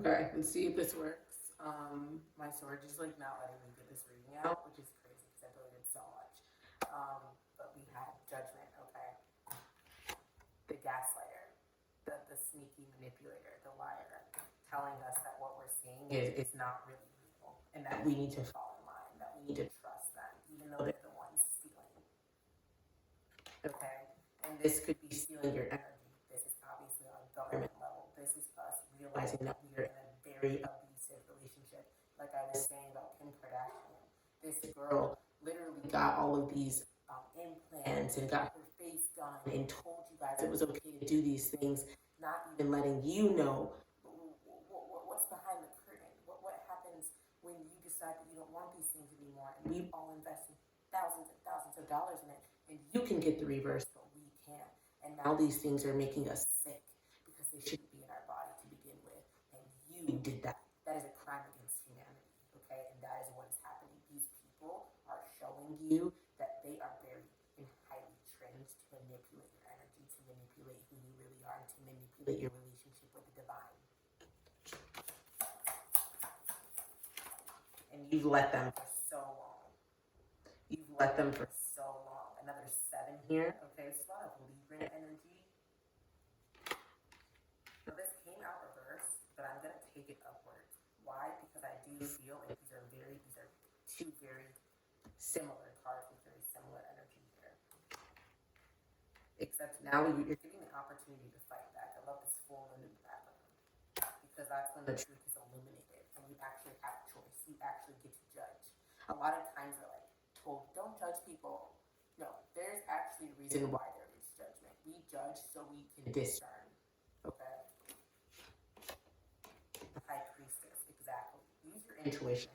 Okay, let's see if this works. My storage is like not letting me get this reading out, which is crazy because I deleted so much. But we have judgment, okay? The gaslighter, the sneaky manipulator, the liar, telling us that what we're seeing is not really real and that we need to fall in line, that we need to trust them, even though they're the ones stealing. Okay? And this could be stealing your energy. This is obviously on a government level. This is us realizing that we are in a very abusive relationship. Like I was saying about Kim Kardashian. This girl literally got all of these implants and got her face done and told you guys it was okay to do these things, not even letting you know what's behind the curtain. What happens when you decide that you don't want these things anymore? And we've all invested thousands and thousands of dollars in it, and you can get the reverse, but we can't. And now these things are making us sick because they shouldn't be in our body to begin with. And you did that. That is a crime against humanity, okay? And that is what is happening. These people are showing you that they are very and highly trained to manipulate your energy, to manipulate who you really are, and to manipulate your relationship with the divine. And you've let them for so long. You've let them for so long. Another 7 here. Okay, it's a lot of Libra energy. Now this came out reverse, but I'm gonna take it upwards. Why? Because I do feel like these are two very similar cards with very similar energy here. Except now you're getting the opportunity to fight back. I love this full moon in the background because that's when the truth is illuminated and you actually have a choice. You actually get to judge. A lot of times we're like told, don't judge people. No, there's actually a reason why there is judgment. We judge so we can discern. Okay? The High Priestess, exactly. Use your intuition.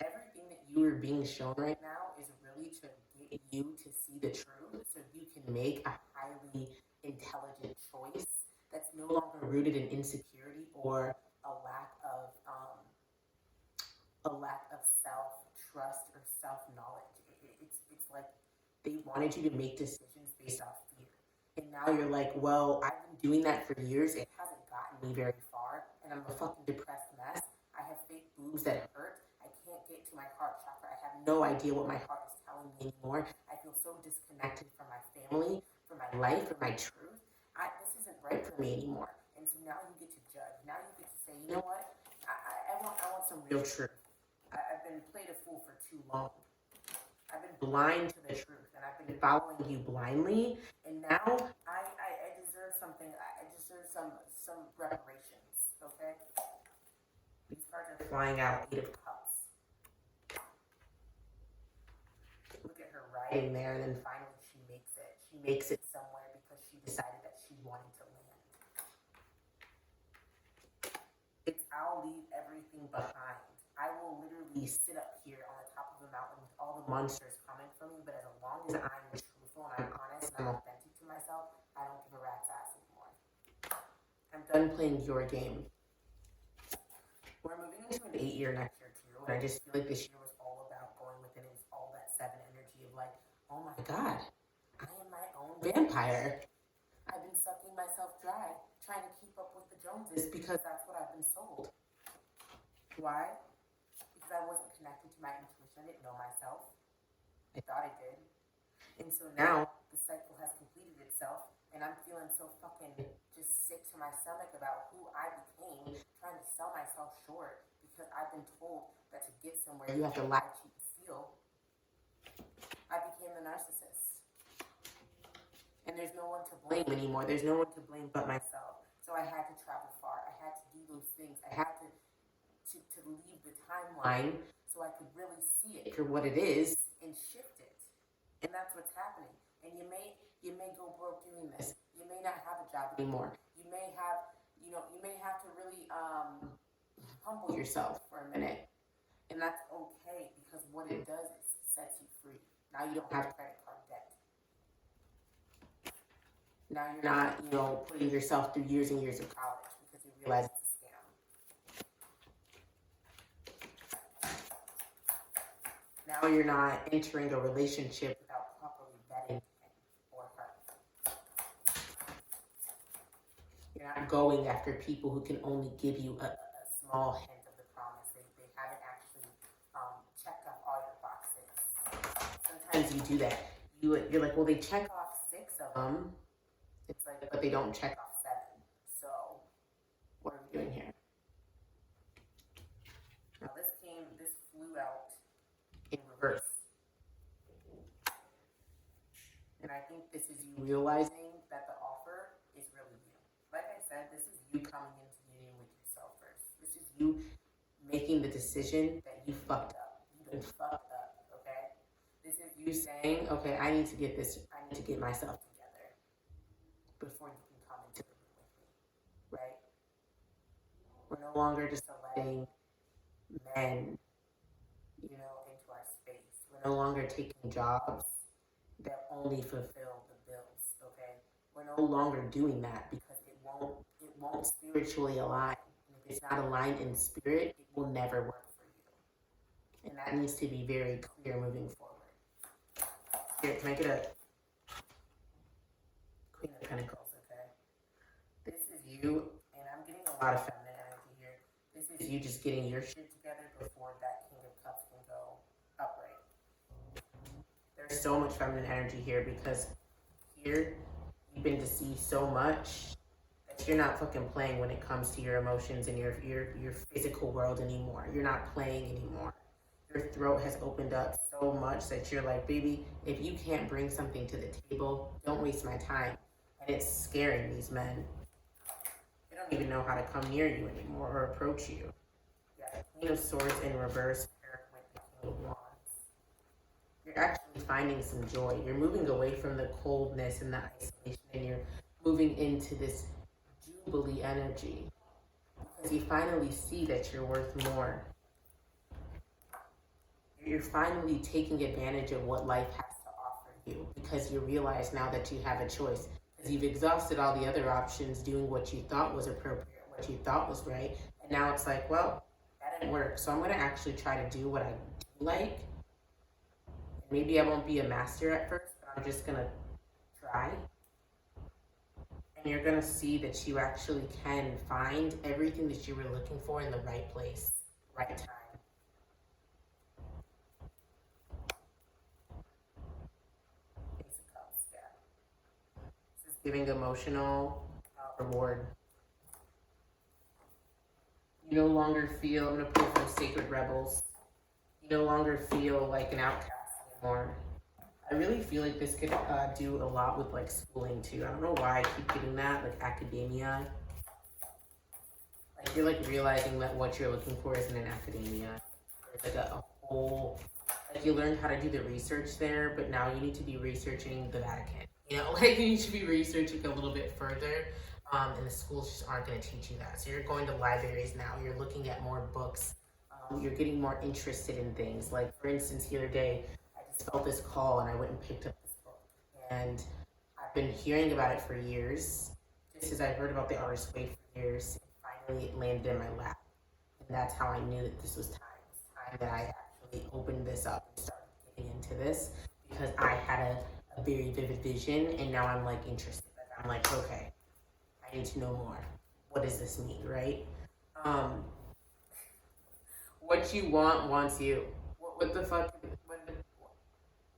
Everything that you are being shown right now is really to get you to see the truth so you can make a highly intelligent choice that's no longer rooted in insecurity or a lack of self-trust or self-knowledge. It's like they wanted you to make decisions based off fear. And now you're like, well, I've been doing that for years. It hasn't gotten me very far. And I'm a fucking depressed mess. I have fake boobs that hurt. I can't get to my heart chakra. I have no idea what my heart is telling me anymore. I feel so disconnected from my family, from my life, from my truth. This isn't right for me anymore. And so now you get to judge. Now you get to say, you know what? I want some real truth. I've been played a fool for too long. I've been blind to the truth, and I've been following you blindly. And now I deserve something. I deserve some reparations. Okay. These cards are flying out. 8 of Cups. Look at her riding there, and then finally she makes it. She makes it somewhere because she decided that she wanted to land. It's I'll leave everything behind. I will literally sit up here on the top of the mountain with all the monsters coming for me, but as long as I'm truthful and I'm honest and I'm authentic to myself, I don't give a rat's ass anymore. I'm done playing your game. We're moving into an 8-year next year too, and I just feel like this year was all about going within. It was all that 7 energy of like, oh my god, I am my own vampire. I've been sucking myself dry, trying to keep up with the Joneses because that's what I've been sold. Why? Because I wasn't connected to my intuition. I didn't know myself. I thought I did. And so now the cycle has completed itself, and I'm feeling so fucking just sick to my stomach about who I became, trying to sell myself short because I've been told that to get somewhere you have to lie, cheat, and steal. I became the narcissist. And there's no one to blame anymore. There's no one to blame but myself. So I had to travel far. I had to do those things. I had to leave the timeline so I could really see it for what it is and shift it. And that's what's happening. And you may go broke doing this. You may not have a job anymore. You may have to really humble yourself for a minute. And that's okay because what it does is it sets you free. Now you don't have credit card debt. Now you're not, putting yourself through years and years of college because you realize it's a scam. Now you're not entering a relationship without properly vetting him or her. You're not going after people who can only give you a small hint of the promise. They haven't actually checked off all your boxes. Sometimes you do that. You're like, well, they check off 6 of them. It's like, but they don't check off 7. So, what are we doing here? Now this flew out in reverse. And I think this is you realizing that the offer is really you. Like I said, this is you coming into union with yourself first. This is you making the decision that you fucked up. You've been fucked up, okay? This is you saying, okay, I need to get myself together before you can come into the room with me, right? We're no longer just letting men, into our space. We're no longer taking jobs that only fulfill the bills, okay? We're no longer doing that because it won't spiritually align. And if it's not aligned in spirit, it will never work for you. And that needs to be very clear moving forward. Here, can I get a Queen of Pentacles, okay? This is you, and I'm getting a lot of feminine energy here. This is you just getting your shit together before that King of Cups can go upright. There's so much feminine energy here because here you've been deceived so much that you're not fucking playing when it comes to your emotions and your physical world anymore. You're not playing anymore. Your throat has opened up so much that you're like, baby, if you can't bring something to the table, don't waste my time. And it's scaring these men. They don't even know how to come near you anymore or approach you. Yeah, Queen of Swords in reverse paired with the King of Wands. You're actually finding some joy. You're moving away from the coldness and the isolation, and you're moving into this jubilee energy because you finally see that you're worth more. You're finally taking advantage of what life has to offer you because you realize now that you have a choice. Because you've exhausted all the other options doing what you thought was appropriate, what you thought was right, and now it's like, well, that didn't work. So I'm going to actually try to do what I do like. Maybe I won't be a master at first, but I'm just going to try. And you're going to see that you actually can find everything that you were looking for in the right place, right time. Ace of Cups, yeah. This is giving emotional reward. You no longer feel, I'm going to pull from Sacred Rebels, you no longer feel like an outcast anymore. I really feel like this could do a lot with like schooling too. I don't know why I keep getting that, like academia. Like you're like realizing that what you're looking for isn't in academia. There's like a whole, like you learned how to do the research there, but now you need to be researching the Vatican. Like you need to be researching a little bit further. And the schools just aren't going to teach you that. So you're going to libraries now. You're looking at more books. You're getting more interested in things. Like for instance, the other day, felt this call and I went and picked up this book, and I've been hearing about it for years, just as I heard about the artist way for years. Finally it landed in my lap, and that's how I knew that this was time. It was time that I actually opened this up and started getting into this, because I had a very vivid vision, and now I'm like interested. I'm like, okay, I need to know more. What does this mean, right? What you want wants you. What the fuck?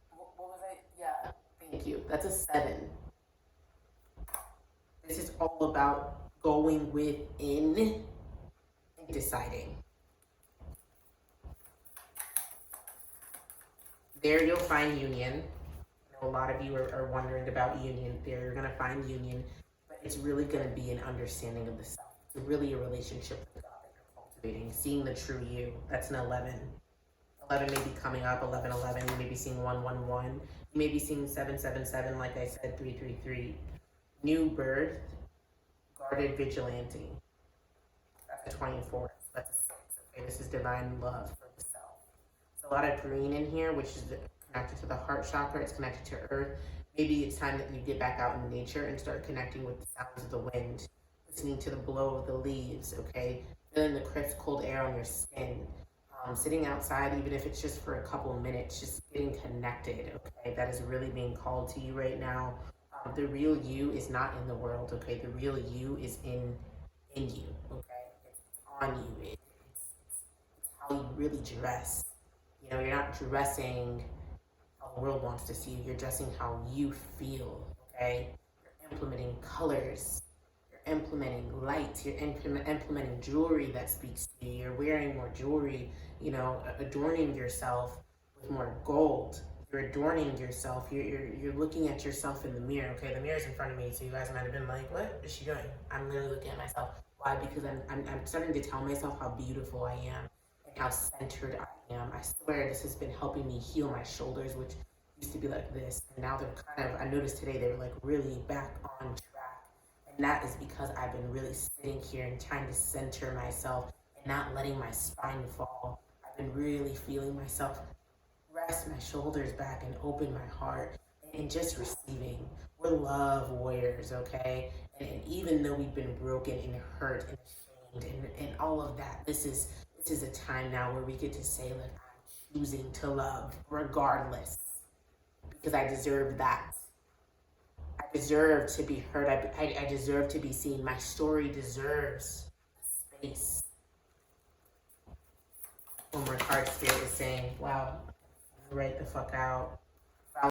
What was I? Yeah, thank you. That's a 7. This is all about going within and deciding. There you'll find union. I know a lot of you are wondering about union. There you're going to find union, but it's really going to be an understanding of the self. It's really a relationship with God that you're cultivating, seeing the true you. That's an 11. 11 may be coming up, 1111, you may be seeing 111, you may be seeing 777, like I said, 333. New birth, guarded vigilante. That's a 24, that's a 6. Okay, this is divine love for the self. There's a lot of green in here, which is connected to the heart chakra, it's connected to earth. Maybe it's time that you get back out in nature and start connecting with the sounds of the wind, listening to the blow of the leaves, okay? Feeling the crisp, cold air on your skin. Sitting outside, even if it's just for a couple of minutes, just getting connected, okay? That is really being called to you right now. The real you is not in the world, okay? The real you is in you, okay? It's on you. It's how you really dress. You know, you're not dressing how the world wants to see you. You're dressing how you feel, okay? You're implementing colors. You're implementing lights. You're implementing jewelry that speaks to you. You're wearing more jewelry, you know, adorning yourself with more gold. You're adorning yourself. You're looking at yourself in the mirror. Okay, the mirror's in front of me, so you guys might have been like, "What is she doing?" I'm literally looking at myself. Why? Because I'm starting to tell myself how beautiful I am and how centered I am. I swear this has been helping me heal my shoulders, which used to be like this, and now they're kind of. I noticed today they were like really back on track, and that is because I've been really sitting here and trying to center myself and not letting my spine fall. I've been really feeling myself rest my shoulders back and open my heart and just receiving. We're love warriors, okay? And even though we've been broken and hurt and ashamed and all of that, this is a time now where we get to say, like, I'm choosing to love regardless because I deserve that. I deserve to be heard. I deserve to be seen. My story deserves space. One more card, Spirit is saying, wow, right the fuck out.